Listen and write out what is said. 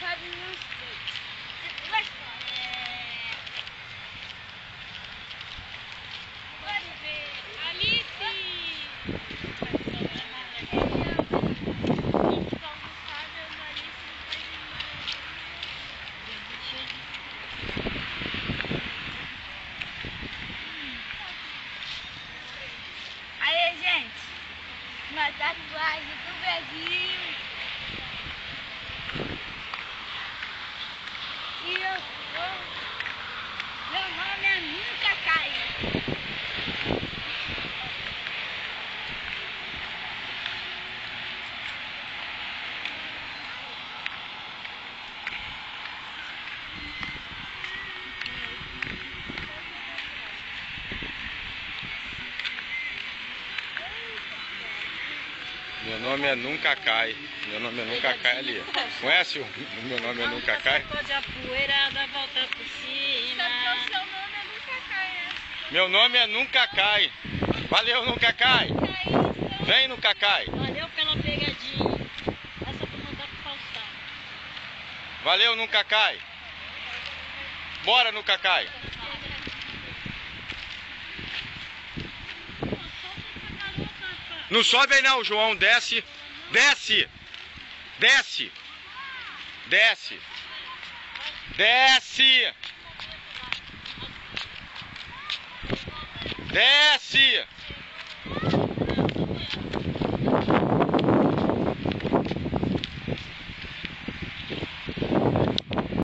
sabe, não sei. Pode ver. Alice! Aí, gente, uma tatuagem do Brasil. E meu nome é Nunca Caio. Meu nome é Nunca Cai. Meu nome é Nunca Cai ali. Conhece o Meu Nome é Nunca Cai? Sacode a poeira, dá volta por cima. Seu nome é Nunca Caio, né? Meu nome é Nunca Cai. Valeu, Nunca Cai. Vem, Nunca Cai. Valeu pela pegadinha. Essa pra mandar pro Faustão. Valeu, Nunca Cai. Bora, Nunca Cai. Não sobe aí não, João. Desce. Desce. Desce. Desce. Desce. Desce.